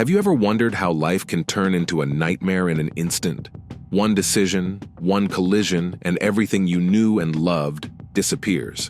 Have you ever wondered how life can turn into a nightmare in an instant? One decision, one collision, and everything you knew and loved disappears.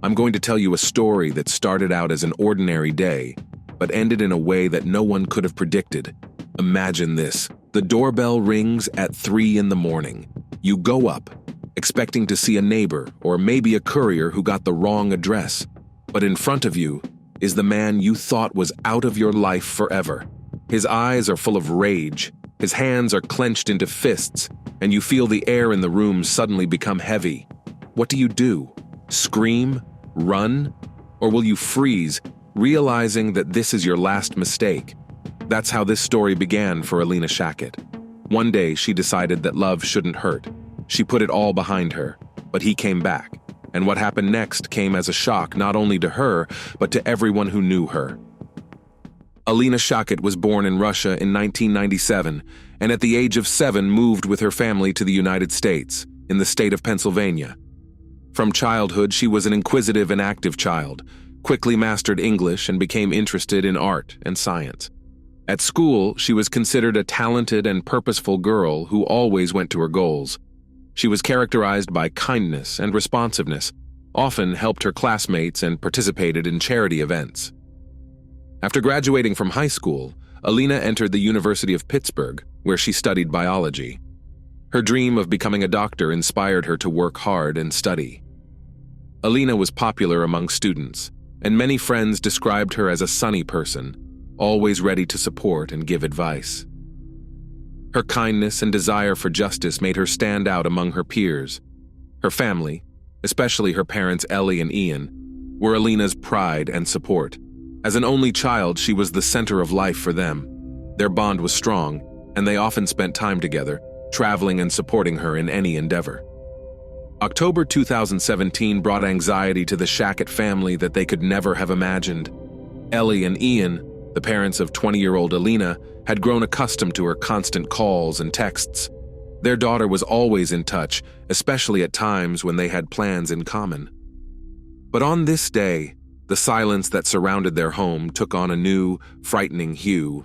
I'm going to tell you a story that started out as an ordinary day, but ended in a way that no one could have predicted. Imagine this. The doorbell rings at 3 in the morning. You go up, expecting to see a neighbor or maybe a courier who got the wrong address. But in front of you is the man you thought was out of your life forever. His eyes are full of rage, his hands are clenched into fists, and you feel the air in the room suddenly become heavy. What do? Scream? Run? Or will you freeze, realizing that this is your last mistake? That's how this story began for Alina Shackett. One day, she decided that love shouldn't hurt. She put it all behind her, but he came back. And what happened next came as a shock not only to her, but to everyone who knew her. Alina Shackett was born in Russia in 1997, and at the age of 7 moved with her family to the United States, in the state of Pennsylvania. From childhood, she was an inquisitive and active child, quickly mastered English and became interested in art and science. At school, she was considered a talented and purposeful girl who always went to her goals. She was characterized by kindness and responsiveness, often helped her classmates and participated in charity events. After graduating from high school, Alina entered the University of Pittsburgh, where she studied biology. Her dream of becoming a doctor inspired her to work hard and study. Alina was popular among students, and many friends described her as a sunny person, always ready to support and give advice. Her kindness and desire for justice made her stand out among her peers. Her family, especially her parents Ellie and Ian, were Alina's pride and support. As an only child, she was the center of life for them. Their bond was strong, and they often spent time together, traveling and supporting her in any endeavor. October 2017 brought anxiety to the Shackett family that they could never have imagined. Ellie and Ian, the parents of 20-year-old Alina, had grown accustomed to her constant calls and texts. Their daughter was always in touch, especially at times when they had plans in common. But on this day, the silence that surrounded their home took on a new, frightening hue.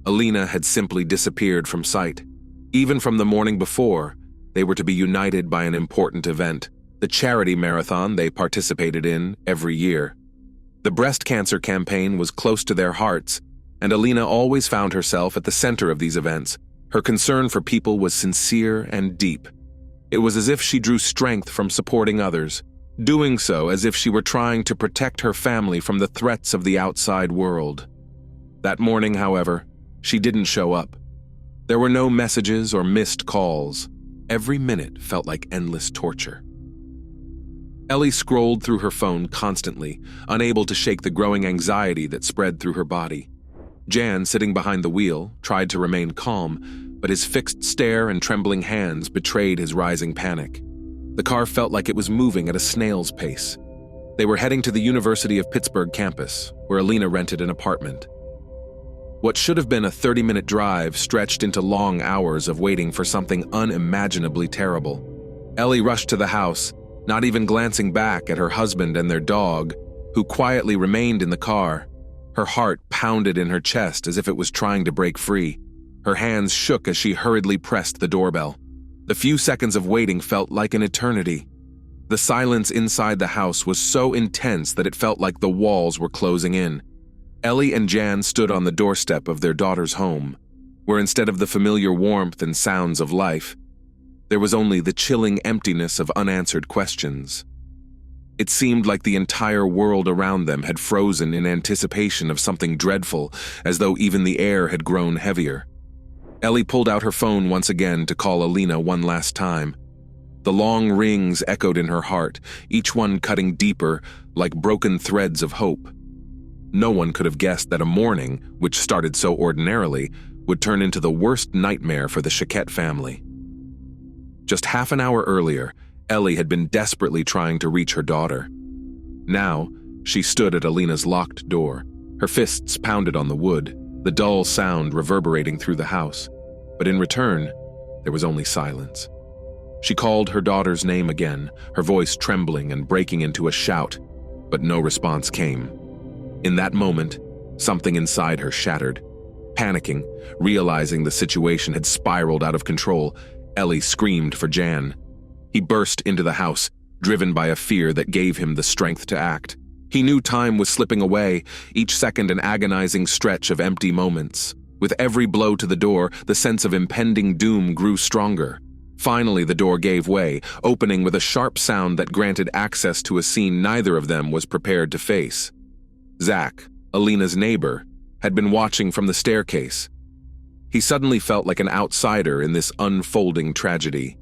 Alina had simply disappeared from sight. Even from the morning before, they were to be united by an important event, the charity marathon they participated in every year. The breast cancer campaign was close to their hearts, and Alina always found herself at the center of these events. Her concern for people was sincere and deep. It was as if she drew strength from supporting others, doing so as if she were trying to protect her family from the threats of the outside world. That morning, however, she didn't show up. There were no messages or missed calls. Every minute felt like endless torture. Ellie scrolled through her phone constantly, unable to shake the growing anxiety that spread through her body. Jan, sitting behind the wheel, tried to remain calm, but his fixed stare and trembling hands betrayed his rising panic. The car felt like it was moving at a snail's pace. They were heading to the University of Pittsburgh campus, where Alina rented an apartment. What should have been a 30-minute drive stretched into long hours of waiting for something unimaginably terrible. Ellie rushed to the house, not even glancing back at her husband and their dog, who quietly remained in the car. Her heart pounded in her chest as if it was trying to break free. Her hands shook as she hurriedly pressed the doorbell. The few seconds of waiting felt like an eternity. The silence inside the house was so intense that it felt like the walls were closing in. Ellie and Jan stood on the doorstep of their daughter's home, where instead of the familiar warmth and sounds of life, there was only the chilling emptiness of unanswered questions. It seemed like the entire world around them had frozen in anticipation of something dreadful, as though even the air had grown heavier. Ellie pulled out her phone once again to call Alina one last time. The long rings echoed in her heart, each one cutting deeper, like broken threads of hope. No one could have guessed that a morning, which started so ordinarily, would turn into the worst nightmare for the Shackett family. Just half an hour earlier, Ellie had been desperately trying to reach her daughter. Now, she stood at Alina's locked door. Her fists pounded on the wood, the dull sound reverberating through the house. But in return, there was only silence. She called her daughter's name again, her voice trembling and breaking into a shout, but no response came. In that moment, something inside her shattered. Panicking, realizing the situation had spiraled out of control, Ellie screamed for Jan. He burst into the house, driven by a fear that gave him the strength to act. He knew time was slipping away, each second an agonizing stretch of empty moments. With every blow to the door, the sense of impending doom grew stronger. Finally, the door gave way, opening with a sharp sound that granted access to a scene neither of them was prepared to face. Zach, Alina's neighbor, had been watching from the staircase. He suddenly felt like an outsider in this unfolding tragedy.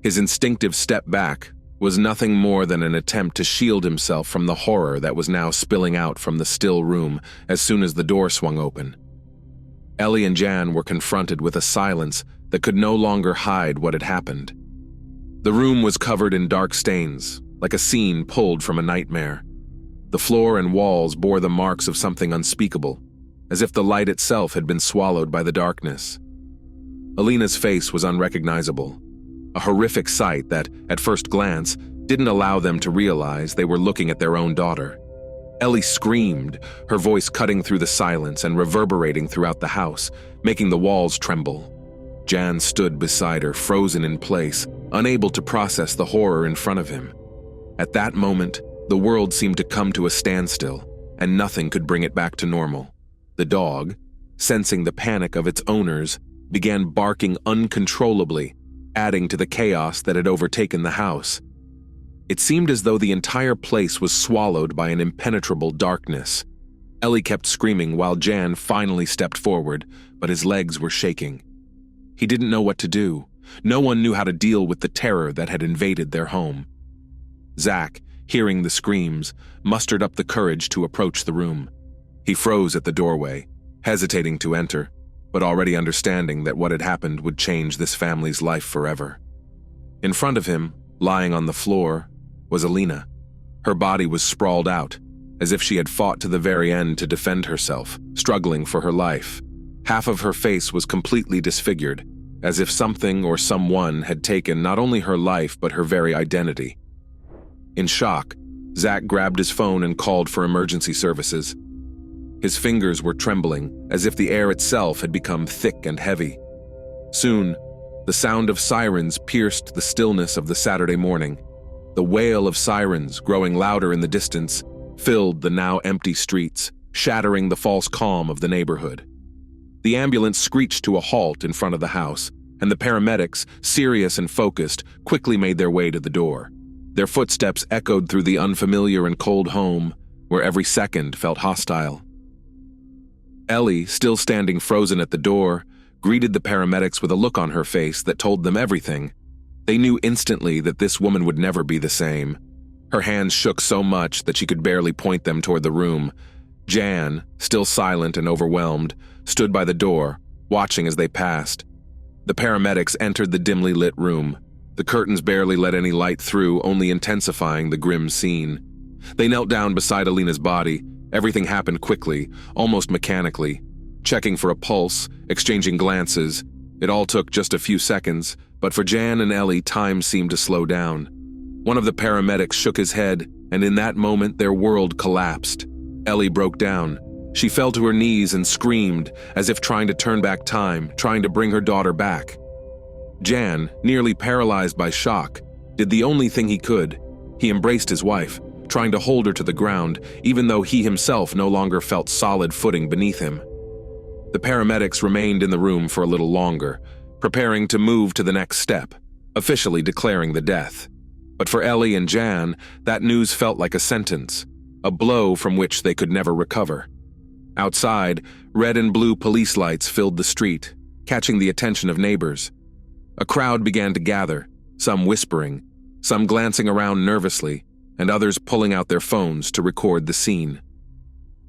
His instinctive step back was nothing more than an attempt to shield himself from the horror that was now spilling out from the still room as soon as the door swung open. Ellie and Jan were confronted with a silence that could no longer hide what had happened. The room was covered in dark stains, like a scene pulled from a nightmare. The floor and walls bore the marks of something unspeakable, as if the light itself had been swallowed by the darkness. Alina's face was unrecognizable, a horrific sight that, at first glance, didn't allow them to realize they were looking at their own daughter. Ellie screamed, her voice cutting through the silence and reverberating throughout the house, making the walls tremble. Jan stood beside her, frozen in place, unable to process the horror in front of him. At that moment, the world seemed to come to a standstill, and nothing could bring it back to normal. The dog, sensing the panic of its owners, began barking uncontrollably, adding to the chaos that had overtaken the house. It seemed as though the entire place was swallowed by an impenetrable darkness. Ellie kept screaming while Jan finally stepped forward, but his legs were shaking. He didn't know what to do. No one knew how to deal with the terror that had invaded their home. Zach, hearing the screams, mustered up the courage to approach the room. He froze at the doorway, hesitating to enter, but already understanding that what had happened would change this family's life forever. In front of him, lying on the floor, was Alina. Her body was sprawled out, as if she had fought to the very end to defend herself, struggling for her life. Half of her face was completely disfigured, as if something or someone had taken not only her life but her very identity. In shock, Zach grabbed his phone and called for emergency services. His fingers were trembling, as if the air itself had become thick and heavy. Soon, the sound of sirens pierced the stillness of the Saturday morning. The wail of sirens, growing louder in the distance, filled the now empty streets, shattering the false calm of the neighborhood. The ambulance screeched to a halt in front of the house, and the paramedics, serious and focused, quickly made their way to the door. Their footsteps echoed through the unfamiliar and cold home, where every second felt hostile. Ellie, still standing frozen at the door, greeted the paramedics with a look on her face that told them everything. They knew instantly that this woman would never be the same. Her hands shook so much that she could barely point them toward the room. Jan, still silent and overwhelmed, stood by the door, watching as they passed. The paramedics entered the dimly lit room. The curtains barely let any light through, only intensifying the grim scene. They knelt down beside Alina's body. Everything happened quickly, almost mechanically. Checking for a pulse, exchanging glances. It all took just a few seconds, but for Jan and Ellie, time seemed to slow down. One of the paramedics shook his head, and in that moment their world collapsed. Ellie broke down. She fell to her knees and screamed, as if trying to turn back time, trying to bring her daughter back. Jan, nearly paralyzed by shock, did the only thing he could. He embraced his wife, trying to hold her to the ground, even though he himself no longer felt solid footing beneath him. The paramedics remained in the room for a little longer, preparing to move to the next step, officially declaring the death. But for Ellie and Jan, that news felt like a sentence, a blow from which they could never recover. Outside, red and blue police lights filled the street, catching the attention of neighbors. A crowd began to gather, some whispering, some glancing around nervously, and others pulling out their phones to record the scene.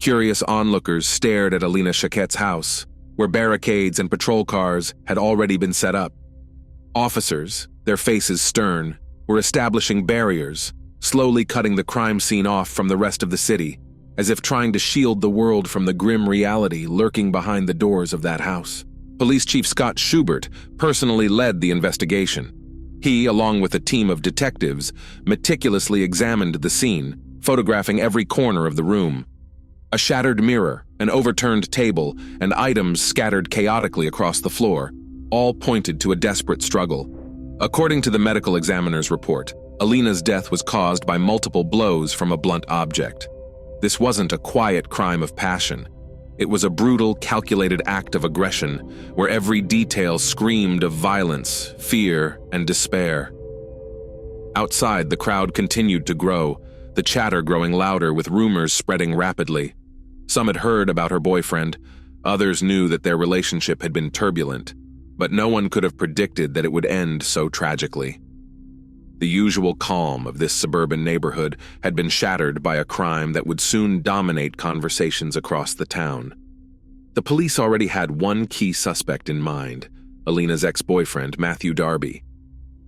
Curious onlookers stared at Alina Chaquette's house, where barricades and patrol cars had already been set up. Officers, their faces stern, were establishing barriers, slowly cutting the crime scene off from the rest of the city, as if trying to shield the world from the grim reality lurking behind the doors of that house. Police Chief Scott Schubert personally led the investigation. He, along with a team of detectives, meticulously examined the scene, photographing every corner of the room. A shattered mirror, An overturned table and items scattered chaotically across the floor, all pointed to a desperate struggle. According to the medical examiner's report, Alina's death was caused by multiple blows from a blunt object. This wasn't a quiet crime of passion. It was a brutal, calculated act of aggression, where every detail screamed of violence, fear, and despair. Outside, the crowd continued to grow, the chatter growing louder with rumors spreading rapidly. Some had heard about her boyfriend, others knew that their relationship had been turbulent, but no one could have predicted that it would end so tragically. The usual calm of this suburban neighborhood had been shattered by a crime that would soon dominate conversations across the town. The police already had one key suspect in mind, Alina's ex-boyfriend, Matthew Darby.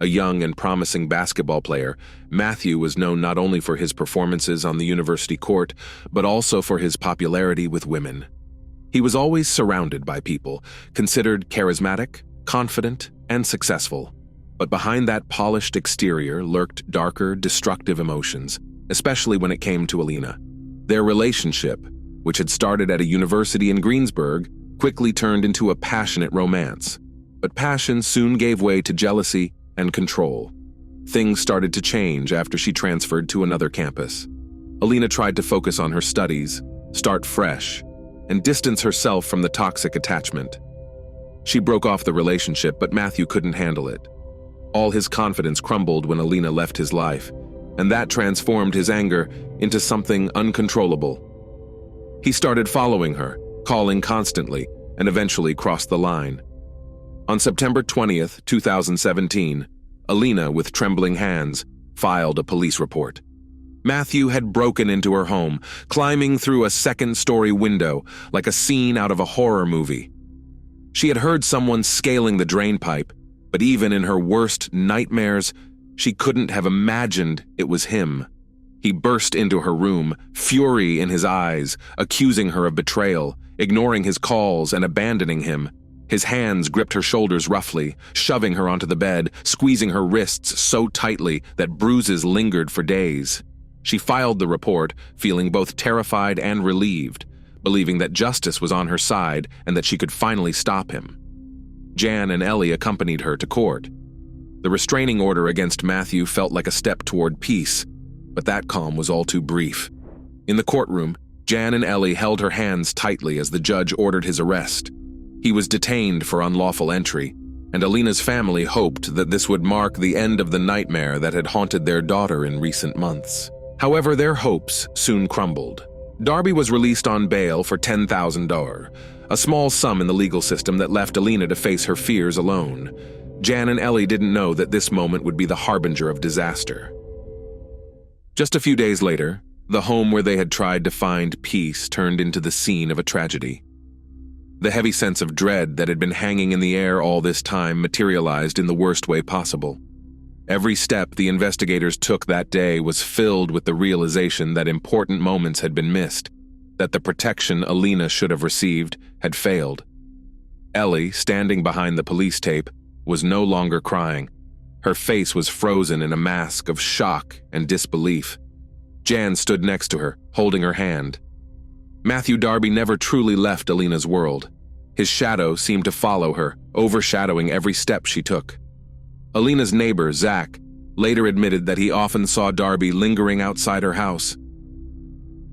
A young and promising basketball player, Matthew was known not only for his performances on the university court, but also for his popularity with women. He was always surrounded by people, considered charismatic, confident, and successful. But behind that polished exterior lurked darker, destructive emotions, especially when it came to Alina. Their relationship, which had started at a university in Greensburg, quickly turned into a passionate romance. But passion soon gave way to jealousy and control. Things started to change after she transferred to another campus. Alina tried to focus on her studies, start fresh, and distance herself from the toxic attachment. She broke off the relationship, but Matthew couldn't handle it. All his confidence crumbled when Alina left his life, and that transformed his anger into something uncontrollable. He started following her, calling constantly, and eventually crossed the line. On September 20th, 2017, Alina, with trembling hands, filed a police report. Matthew had broken into her home, climbing through a second-story window like a scene out of a horror movie. She had heard someone scaling the drain pipe, but even in her worst nightmares, she couldn't have imagined it was him. He burst into her room, fury in his eyes, accusing her of betrayal, ignoring his calls and abandoning him. His hands gripped her shoulders roughly, shoving her onto the bed, squeezing her wrists so tightly that bruises lingered for days. She filed the report, feeling both terrified and relieved, believing that justice was on her side and that she could finally stop him. Jan and Ellie accompanied her to court. The restraining order against Matthew felt like a step toward peace, but that calm was all too brief. In the courtroom, Jan and Ellie held her hands tightly as the judge ordered his arrest. He was detained for unlawful entry, and Alina's family hoped that this would mark the end of the nightmare that had haunted their daughter in recent months. However, their hopes soon crumbled. Darby was released on bail for $10,000, a small sum in the legal system that left Alina to face her fears alone. Jan and Ellie didn't know that this moment would be the harbinger of disaster. Just a few days later, the home where they had tried to find peace turned into the scene of a tragedy. The heavy sense of dread that had been hanging in the air all this time materialized in the worst way possible. Every step the investigators took that day was filled with the realization that important moments had been missed, that the protection Alina should have received had failed. Ellie, standing behind the police tape, was no longer crying. Her face was frozen in a mask of shock and disbelief. Jan stood next to her, holding her hand. Matthew Darby never truly left Alina's world. His shadow seemed to follow her, overshadowing every step she took. Alina's neighbor, Zach, later admitted that he often saw Darby lingering outside her house.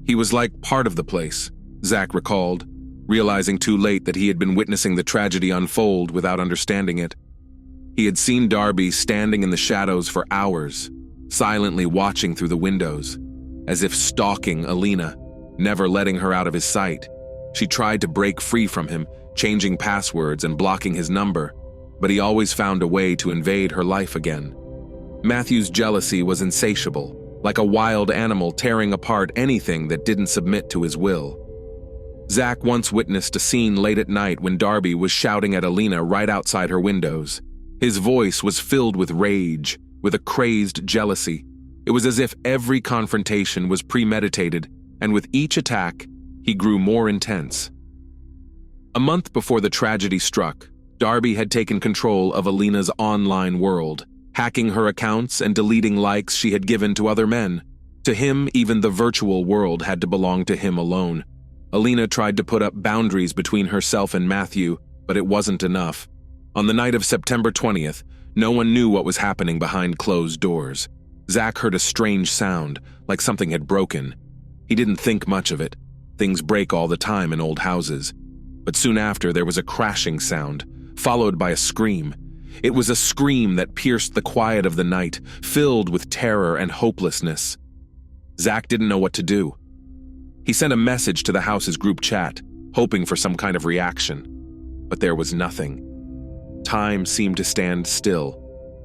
He was like part of the place, Zach recalled, realizing too late that he had been witnessing the tragedy unfold without understanding it. He had seen Darby standing in the shadows for hours, silently watching through the windows, as if stalking Alina, never letting her out of his sight. She tried to break free from him, changing passwords and blocking his number, but he always found a way to invade her life again. Matthew's jealousy was insatiable, like a wild animal tearing apart anything that didn't submit to his will. Zach once witnessed a scene late at night when Darby was shouting at Alina right outside her windows. His voice was filled with rage, with a crazed jealousy. It was as if every confrontation was premeditated, and with each attack, he grew more intense. A month before the tragedy struck, Darby had taken control of Alina's online world, hacking her accounts and deleting likes she had given to other men. To him, even the virtual world had to belong to him alone. Alina tried to put up boundaries between herself and Matthew, but it wasn't enough. On the night of September 20th, no one knew what was happening behind closed doors. Zach heard a strange sound, like something had broken. He didn't think much of it. Things break all the time in old houses. But soon after, there was a crashing sound, followed by a scream. It was a scream that pierced the quiet of the night, filled with terror and hopelessness. Zach didn't know what to do. He sent a message to the house's group chat, hoping for some kind of reaction. But there was nothing. Time seemed to stand still.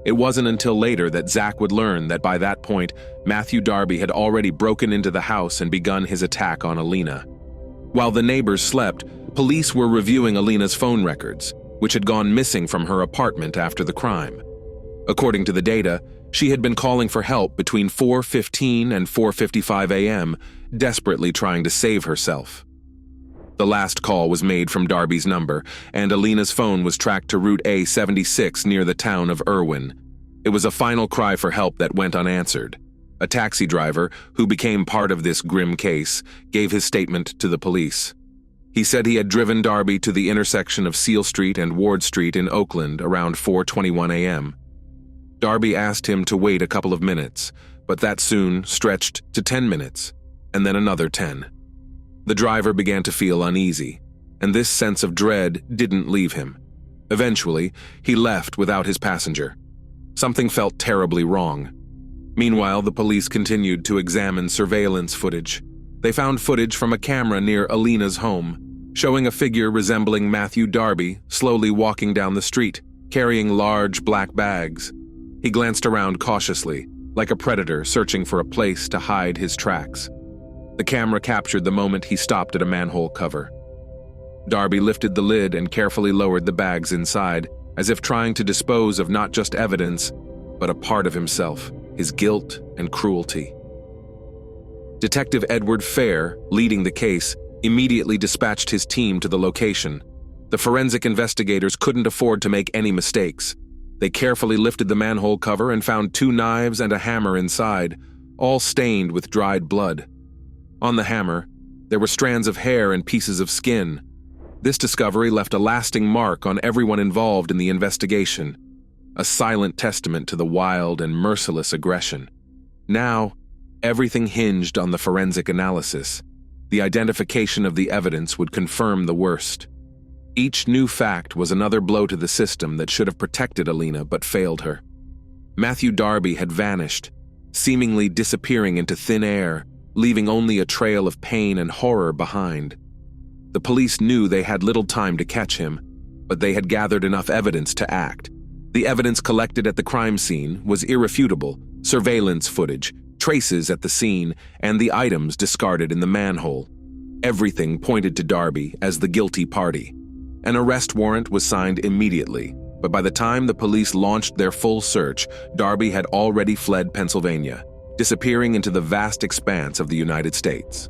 It wasn't until later that Zach would learn that by that point, Matthew Darby had already broken into the house and begun his attack on Alina. While the neighbors slept, police were reviewing Alina's phone records, which had gone missing from her apartment after the crime. According to the data, she had been calling for help between 4:15 and 4:55 a.m., desperately trying to save herself. The last call was made from Darby's number, and Alina's phone was tracked to Route A76 near the town of Irwin. It was a final cry for help that went unanswered. A taxi driver, who became part of this grim case, gave his statement to the police. He said he had driven Darby to the intersection of Seal Street and Ward Street in Oakland around 4:21 a.m. Darby asked him to wait a couple of minutes, but that soon stretched to 10 minutes, and then another 10. The driver began to feel uneasy, and this sense of dread didn't leave him. Eventually, he left without his passenger. Something felt terribly wrong. Meanwhile, the police continued to examine surveillance footage. They found footage from a camera near Alina's home, showing a figure resembling Matthew Darby slowly walking down the street, carrying large black bags. He glanced around cautiously, like a predator searching for a place to hide his tracks. The camera captured the moment he stopped at a manhole cover. Darby lifted the lid and carefully lowered the bags inside, as if trying to dispose of not just evidence, but a part of himself, his guilt and cruelty. Detective Edward Fair, leading the case, immediately dispatched his team to the location. The forensic investigators couldn't afford to make any mistakes. They carefully lifted the manhole cover and found 2 knives and a hammer inside, all stained with dried blood. On the hammer, there were strands of hair and pieces of skin. This discovery left a lasting mark on everyone involved in the investigation, a silent testament to the wild and merciless aggression. Now, everything hinged on the forensic analysis. The identification of the evidence would confirm the worst. Each new fact was another blow to the system that should have protected Alina but failed her. Matthew Darby had vanished, seemingly disappearing into thin air, leaving only a trail of pain and horror behind. The police knew they had little time to catch him, but they had gathered enough evidence to act. The evidence collected at the crime scene was irrefutable: surveillance footage, traces at the scene, and the items discarded in the manhole. Everything pointed to Darby as the guilty party. An arrest warrant was signed immediately, but by the time the police launched their full search, Darby had already fled Pennsylvania, disappearing into the vast expanse of the United States.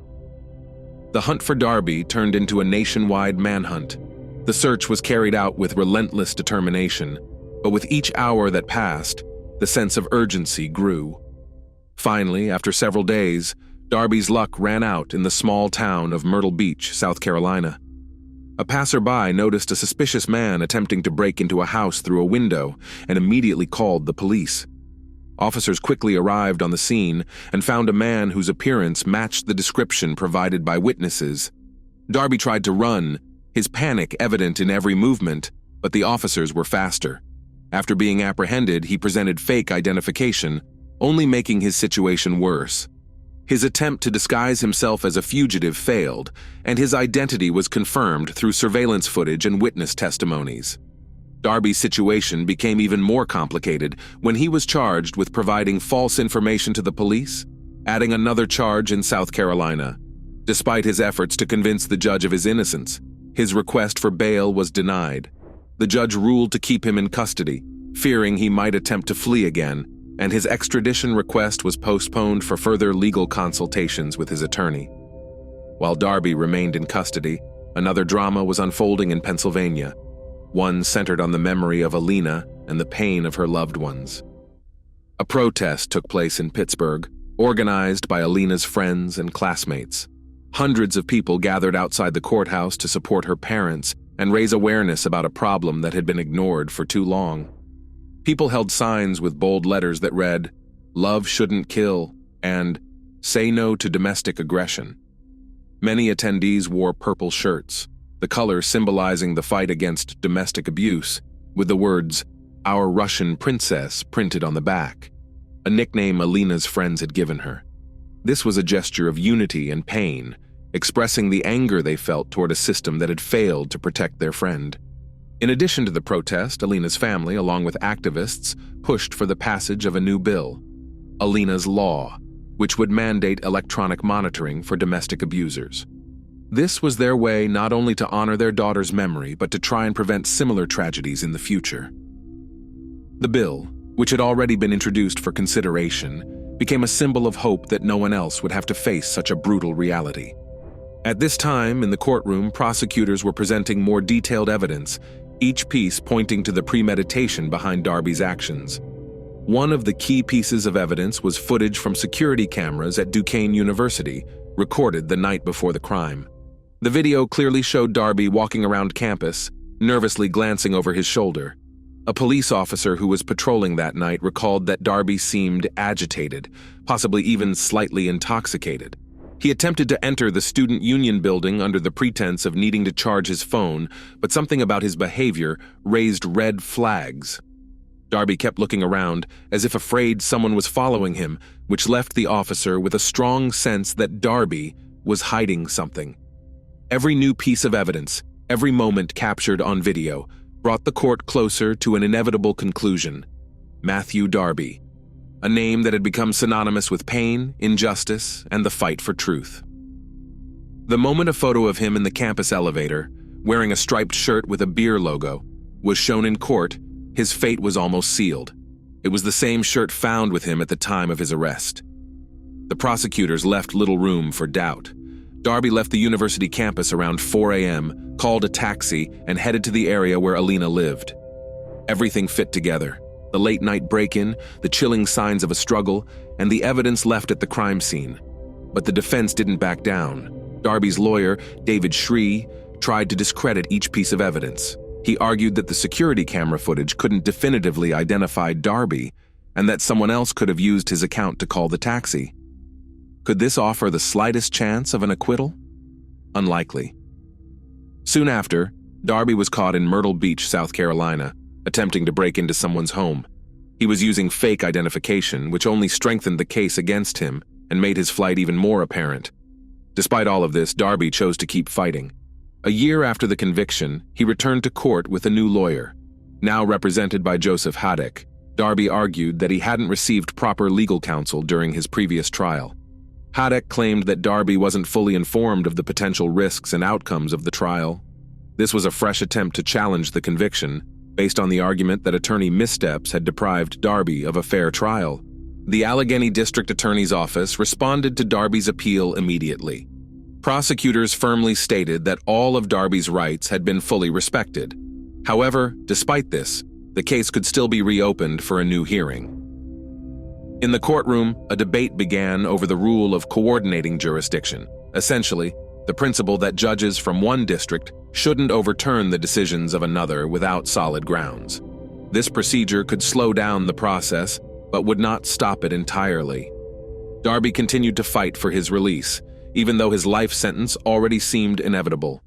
The hunt for Darby turned into a nationwide manhunt. The search was carried out with relentless determination, but with each hour that passed, the sense of urgency grew. Finally, after several days, Darby's luck ran out in the small town of Myrtle Beach, South Carolina. A passerby noticed a suspicious man attempting to break into a house through a window and immediately called the police. Officers quickly arrived on the scene and found a man whose appearance matched the description provided by witnesses. Darby tried to run, his panic evident in every movement, but the officers were faster. After being apprehended, he presented fake identification, only making his situation worse. His attempt to disguise himself as a fugitive failed, and his identity was confirmed through surveillance footage and witness testimonies. Darby's situation became even more complicated when he was charged with providing false information to the police, adding another charge in South Carolina. Despite his efforts to convince the judge of his innocence, his request for bail was denied. The judge ruled to keep him in custody, fearing he might attempt to flee again, and his extradition request was postponed for further legal consultations with his attorney. While Darby remained in custody, another drama was unfolding in Pennsylvania, one centered on the memory of Alina and the pain of her loved ones. A protest took place in Pittsburgh, organized by Alina's friends and classmates. Hundreds of people gathered outside the courthouse to support her parents and raise awareness about a problem that had been ignored for too long. People held signs with bold letters that read, "Love shouldn't kill," and "Say no to domestic aggression." Many attendees wore purple shirts, the color symbolizing the fight against domestic abuse, with the words, "Our Russian Princess" printed on the back, a nickname Alina's friends had given her. This was a gesture of unity and pain, expressing the anger they felt toward a system that had failed to protect their friend. In addition to the protest, Alina's family, along with activists, pushed for the passage of a new bill, Alina's Law, which would mandate electronic monitoring for domestic abusers. This was their way not only to honor their daughter's memory, but to try and prevent similar tragedies in the future. The bill, which had already been introduced for consideration, became a symbol of hope that no one else would have to face such a brutal reality. At this time, in the courtroom, prosecutors were presenting more detailed evidence, each piece pointing to the premeditation behind Darby's actions. One of the key pieces of evidence was footage from security cameras at Duquesne University, recorded the night before the crime. The video clearly showed Darby walking around campus, nervously glancing over his shoulder. A police officer who was patrolling that night recalled that Darby seemed agitated, possibly even slightly intoxicated. He attempted to enter the student union building under the pretense of needing to charge his phone, but something about his behavior raised red flags. Darby kept looking around, as if afraid someone was following him, which left the officer with a strong sense that Darby was hiding something. Every new piece of evidence, every moment captured on video, brought the court closer to an inevitable conclusion: Matthew Darby, a name that had become synonymous with pain, injustice, and the fight for truth. The moment a photo of him in the campus elevator, wearing a striped shirt with a beer logo, was shown in court, his fate was almost sealed. It was the same shirt found with him at the time of his arrest. The prosecutors left little room for doubt. Darby left the university campus around 4 a.m., called a taxi, and headed to the area where Alina lived. Everything fit together: the late-night break-in, the chilling signs of a struggle, and the evidence left at the crime scene. But the defense didn't back down. Darby's lawyer, David Shree, tried to discredit each piece of evidence. He argued that the security camera footage couldn't definitively identify Darby, and that someone else could have used his account to call the taxi. Could this offer the slightest chance of an acquittal? Unlikely. Soon after, Darby was caught in Myrtle Beach, South Carolina, attempting to break into someone's home. He was using fake identification, which only strengthened the case against him and made his flight even more apparent. Despite all of this, Darby chose to keep fighting. A year after the conviction, he returned to court with a new lawyer. Now represented by Joseph Haddock, Darby argued that he hadn't received proper legal counsel during his previous trial. Haddock claimed that Darby wasn't fully informed of the potential risks and outcomes of the trial. This was a fresh attempt to challenge the conviction, based on the argument that attorney missteps had deprived Darby of a fair trial. The Allegheny District Attorney's Office responded to Darby's appeal immediately. Prosecutors firmly stated that all of Darby's rights had been fully respected. However, despite this, the case could still be reopened for a new hearing. In the courtroom, a debate began over the rule of coordinating jurisdiction, essentially, the principle that judges from one district shouldn't overturn the decisions of another without solid grounds. This procedure could slow down the process, but would not stop it entirely. Darby continued to fight for his release, even though his life sentence already seemed inevitable.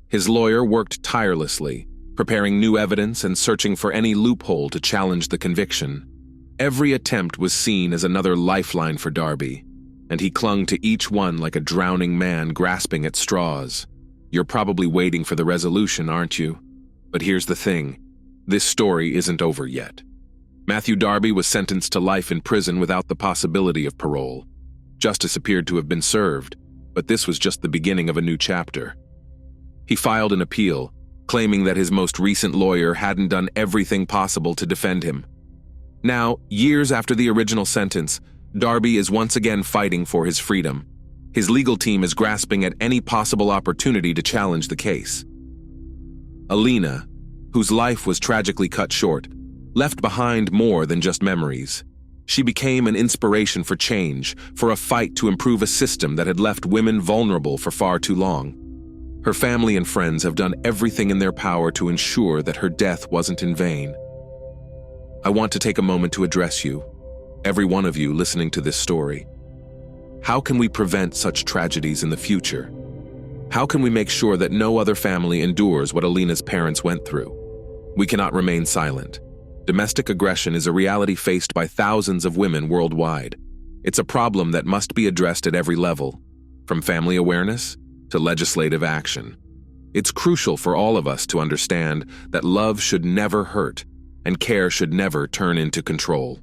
His lawyer worked tirelessly, preparing new evidence and searching for any loophole to challenge the conviction. Every attempt was seen as another lifeline for Darby, and he clung to each one like a drowning man grasping at straws. You're probably waiting for the resolution, aren't you? But here's the thing: this story isn't over yet. Matthew Darby was sentenced to life in prison without the possibility of parole. Justice appeared to have been served, but this was just the beginning of a new chapter. He filed an appeal, claiming that his most recent lawyer hadn't done everything possible to defend him. Now, years after the original sentence, Darby is once again fighting for his freedom. His legal team is grasping at any possible opportunity to challenge the case. Alina, whose life was tragically cut short, left behind more than just memories. She became an inspiration for change, for a fight to improve a system that had left women vulnerable for far too long. Her family and friends have done everything in their power to ensure that her death wasn't in vain. I want to take a moment to address you, every one of you listening to this story. How can we prevent such tragedies in the future? How can we make sure that no other family endures what Alina's parents went through? We cannot remain silent. Domestic aggression is a reality faced by thousands of women worldwide. It's a problem that must be addressed at every level, from family awareness to legislative action. It's crucial for all of us to understand that love should never hurt and care should never turn into control.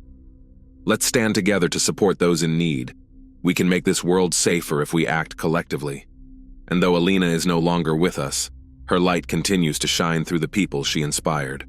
Let's stand together to support those in need. We can make this world safer if we act collectively. And though Alina is no longer with us, her light continues to shine through the people she inspired.